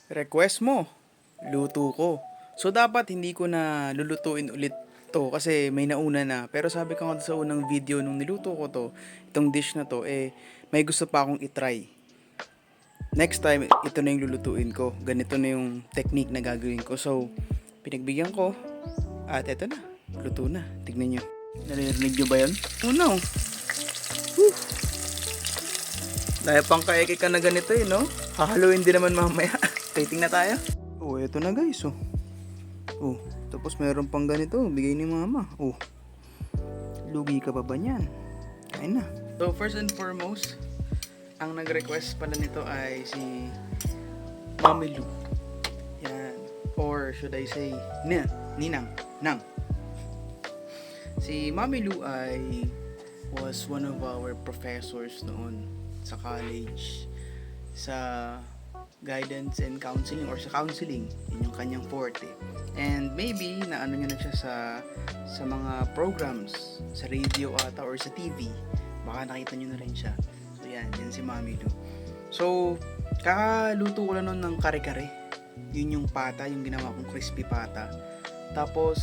Request mo, luto ko. So dapat hindi ko na lulutuin ulit to kasi may nauna na. Pero sabi ko nga sa unang video nung niluto ko to, itong dish na to, may gusto pa akong itry. Next time, ito na yung lulutuin ko. Ganito na yung technique na gagawin ko. So, pinagbigyan ko at eto na, luto na. Tignan nyo. Naririnig nyo ba yun? Oh no! Whew. Dahil pang kaeke ka na ganito no? Hahaluin din naman mamaya. Tating na tayo. Oh, eto na guys, oh. Oh, tapos meron pang ganito, bigay ni mama. Oh, lugi ka pa ba niyan? Kain na. So, first and foremost, ang nag-request pala nito ay si Mami Lu. Yan. Or should I say, Ninang. Nang. Si Mami Lu ay was one of our professors noon sa college sa guidance and counseling or sa counseling. Yun yung kanyang forte. And maybe naano niya na siya sa mga programs sa radio ata or sa TV. Baka nakita niyo na rin siya. So yan si Mami Lu. So kakaluto ko lang nun ng kare-kare. Yun yung pata, yung ginawa kong crispy pata. Tapos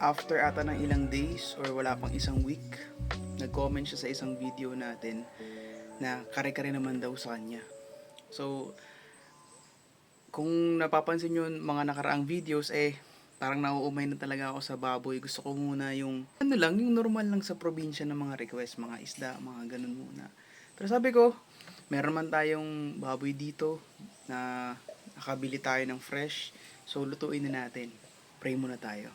after ata ng ilang days or wala pang isang week, nag-comment siya sa isang video natin na kare-kare naman daw sa kanya. So kung napapansin nyo mga nakaraang videos, parang nauumay na talaga ako sa baboy. Gusto ko muna yung, yung normal lang sa probinsya ng mga request, mga isda, mga ganun muna. Pero sabi ko, meron man tayong baboy dito na nakabili tayo ng fresh. So, lutuin na natin. Pray muna tayo.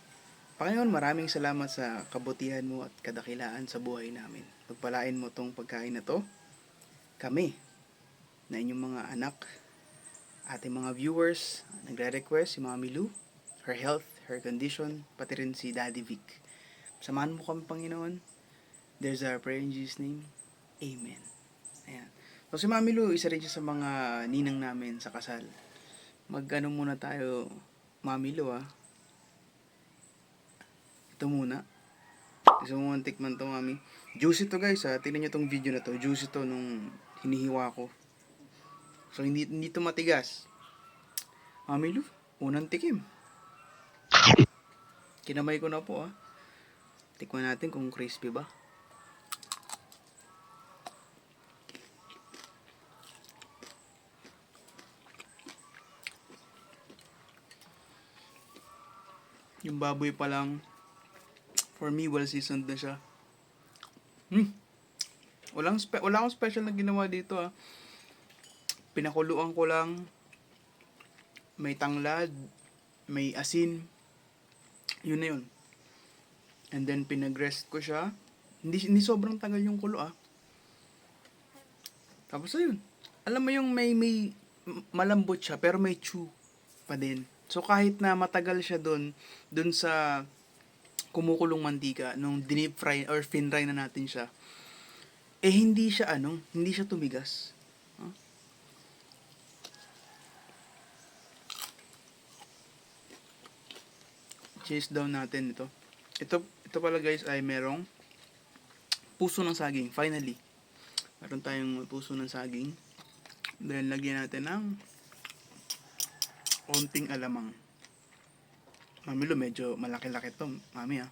Panginoon, maraming salamat sa kabutihan mo at kadakilaan sa buhay namin. Pagpalain mo tong pagkain na to. Kami, na inyong mga anak, ating mga viewers, nagre-request si Mami Lu, her health, her condition, pati rin si Daddy Vic. Samahan mo kami, Panginoon. There's our prayer in Jesus' name. Amen. Ayan. So si Mami Lu, isa rin siya sa mga ninang namin sa kasal. Mag-ano muna tayo, Mami Lu Ito muna. Gusto mo tikman to, Mami. Juicy to guys Tingnan nyo tong video na to. Juicy to nung hinihiwa ko. So, hindi to matigas. Mami Lu, unang tikim. Kinamay ko na po Tikman natin kung crispy ba. Yung baboy pa lang, for me, well seasoned na siya. Wala akong special na ginawa dito Pinakuluan ko lang, may tanglad, may asin, yun na yun. And then pinag-rest ko siya. Hindi sobrang tagal yung kulo Tapos ayun. Alam mo yung may malambot siya pero may chew pa din. So kahit na matagal siya dun sa kumukulong mantika nung deep fry or finray na natin siya, hindi siya tumigas. Chase down natin ito. Ito pala guys ay merong puso ng saging. Finally, meron tayong puso ng saging. Then lagyan natin ng konting alamang. Mami Lu, medyo malaki-laki to, Mami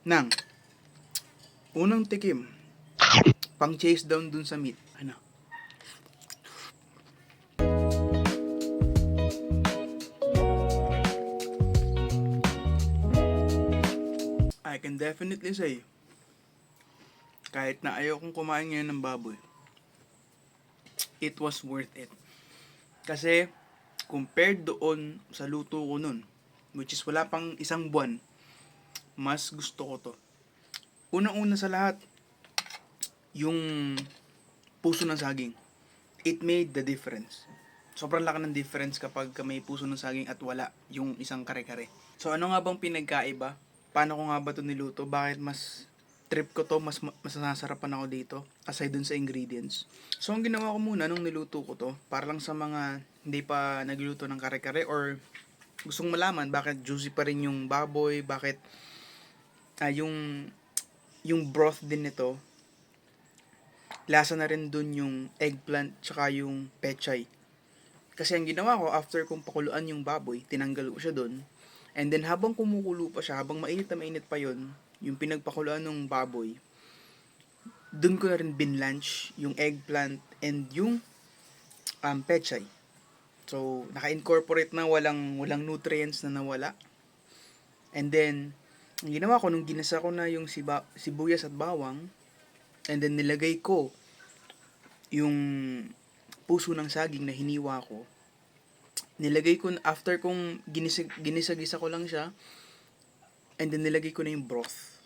Nang unang tikim, pang chase down dun sa meat. I can definitely say, kahit na ayaw kong kumain ngayon ng baboy, it was worth it. Kasi, compared doon sa luto ko nun, which is wala pang isang buwan, mas gusto ko to. Unang-una sa lahat, yung puso ng saging. It made the difference. Sobrang laki ng difference kapag may puso ng saging at wala yung isang kare-kare. So ano nga bang pinagkaiba? Paano ko nga ba ito niluto? Bakit mas trip ko to, mas nasasarapan ako dito aside dun sa ingredients. So ang ginawa ko muna nung niluto ko to, para lang sa mga hindi pa nagluto ng kare-kare or gustong malaman bakit juicy pa rin yung baboy, bakit yung broth din nito lasa na rin dun yung eggplant tsaka yung pechay. Kasi ang ginawa ko, after kong pakuluan yung baboy, tinanggal ko siya dun. And then habang kumukulo pa siya, habang mainit na mainit pa yon, yung pinagpakuluan ng baboy, dun ko na rin binlanch yung eggplant and yung pechay. So, naka-incorporate na, walang nutrients na nawala. And then, ang ginawa ko, nung ginasa ko na yung sibuyas at bawang, and then nilagay ko yung puso ng saging na hiniwa ko, nilagay ko, after kong ginisagisa ko lang siya, and then nilagay ko na yung broth.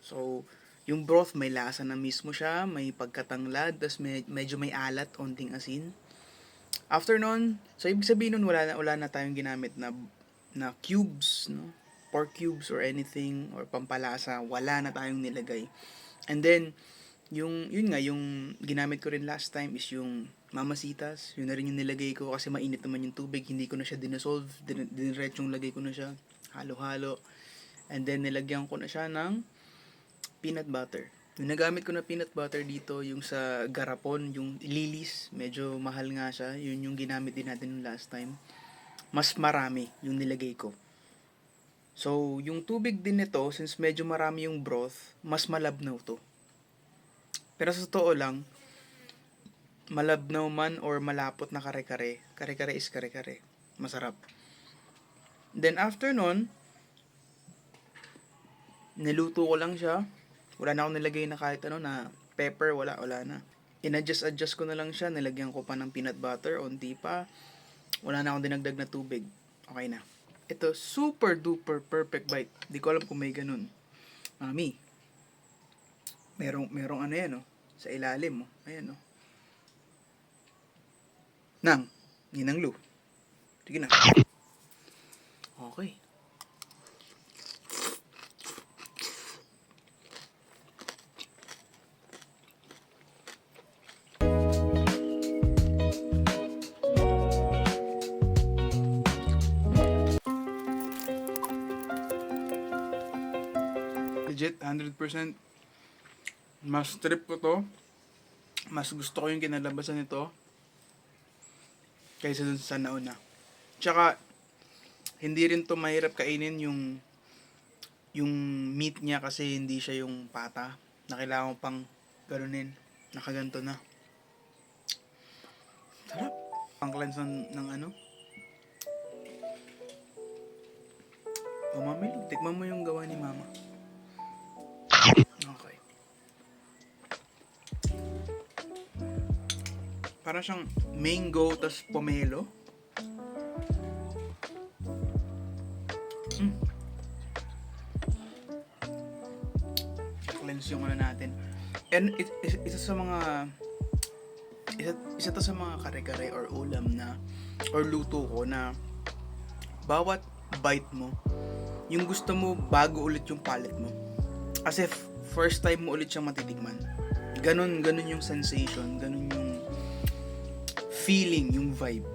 So, yung broth may lasa na mismo siya, may pagkatanglad, tas medyo may alat, onting asin. After nun, so ibig sabihin nun, wala na tayong ginamit na cubes, no? Pork cubes or anything, or pampalasa, wala na tayong nilagay. And then, yun nga, yung ginamit ko rin last time is yung mamasitas. Yun na rin yung nilagay ko kasi mainit naman yung tubig. Hindi ko na siya dinosolve. Diretsong lagay ko na siya. Halo-halo. And then, nilagyan ko na siya ng peanut butter. Yung nagamit ko na peanut butter dito, yung sa garapon, yung Lilis. Medyo mahal nga siya. Yun yung ginamit din natin yung last time. Mas marami yung nilagay ko. So, yung tubig din nito, since medyo marami yung broth, mas malabnaw to. Pero sa totoo lang, malabnaw man or malapot na kare-kare, kare-kare is kare-kare. Masarap. Then after nun, niluto ko lang siya. Wala na akong nilagay na kahit ano na pepper, wala na. In-adjust ko na lang siya, nilagyan ko pa ng peanut butter, onti pa. Wala na akong dinagdag na tubig. Okay na. Ito, super duper perfect bite. Di ko alam kung may ganun. Mami, merong ano yan, oh, sa ilalim, oh. Ayan, oh. Nang, Ninang Lu. Sige na. Okay. Legit, 100%. Mas trip ko to. Mas gusto ko yung kinalabasan nito kaysa dun sa nauna. Tsaka, hindi rin to mahirap kainin yung meat niya kasi hindi siya yung pata na kailangan pang ganunin. Nakaganto na. Sarap. Pang cleanse ng ano. O mami, tikman mo yung gawa ni mama. Okay. Para siyang mango tas pomelo. Cleanse yung ano natin. And isa sa mga isa to sa mga kare-kare or ulam na or luto ko na bawat bite mo, yung gusto mo bago ulit yung palate mo. As if first time mo ulit siyang matitikman. Ganun yung sensation, ganun yung feeling, yung vibe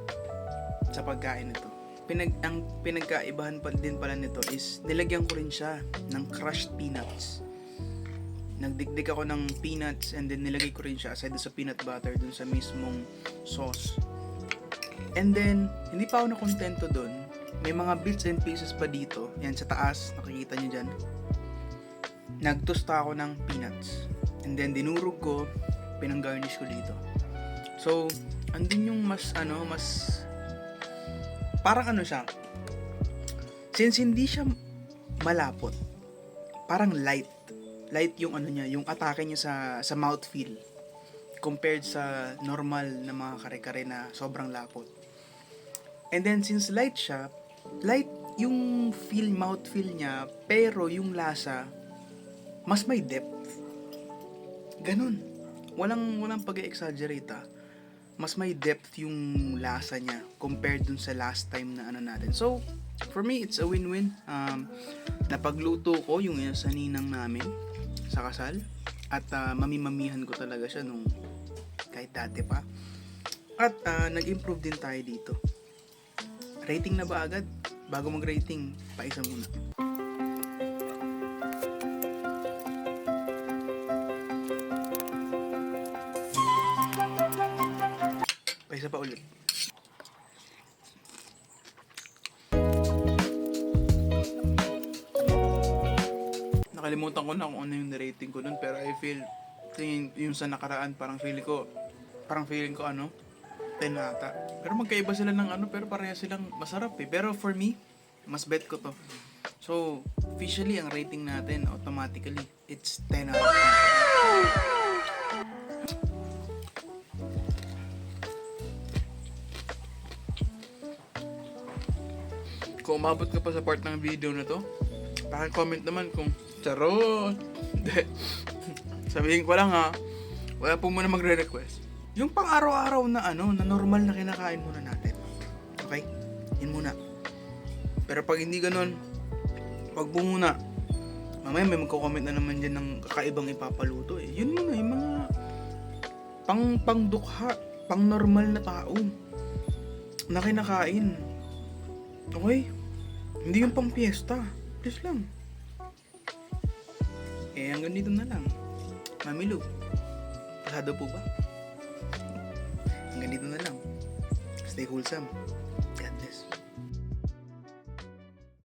sa pagkain nito. Ang pinagkaibahan pa din pala nito is nilagyan ko rin siya ng crushed peanuts. Nagdikdik ako ng peanuts and then nilagay ko rin siya aside sa peanut butter dun sa mismong sauce. And then, hindi pa ako nakontento dun. May mga bits and pieces pa dito. Yan sa taas, nakikita nyo dyan. Nagtosta ako ng peanuts. And then, dinurog ko, pinang-garnish ko dito. So, andun yung mas parang ano siya. Since hindi siya malapot, parang light yung ano niya, yung atake niya sa mouthfeel compared sa normal na mga kare-kare na sobrang lapot. And then since light siya, light yung mouthfeel niya, pero yung lasa mas may depth. Ganun. Walang pag-exaggerate ah. Mas may depth yung lasa niya compared dun sa last time na ano natin. So, for me, it's a win-win. Napagluto ko yung sa ninang namin sa kasal. At mamimamihan ko talaga siya nung kahit dati pa. At nag-improve din tayo dito. Rating na ba agad? Bago mag-rating, paisa muna. Isa pa ulit. Nakalimutan ko na kung ano yung rating ko dun, pero I feel yung sa nakaraan parang feeling ko ano 10 ata. Pero magkaiba sila ng ano, pero pareha silang masarap eh. Pero for me, mas bet ko to. So, officially ang rating natin automatically it's 10 out of 10. Kung umabot ka pa sa part ng video na to, paki-comment naman kung charot. Hindi. Sabihin ko lang ha, wala po muna magre-request. Yung pang araw-araw na ano, na normal na kinakain muna natin. Okay? Yun muna. Pero pag hindi ganun, wag mo muna. Mamaya may magko-comment na naman dyan ng kakaibang ipapaluto eh. Yun muna, yung mga pang-dukha, pang-normal na tao na kinakain. Okay? Hindi yung pang-fiesta. Please lang. Eh, hanggang dito na lang. Mami Lu, pasado po ba? Hanggang dito na lang. Stay wholesome.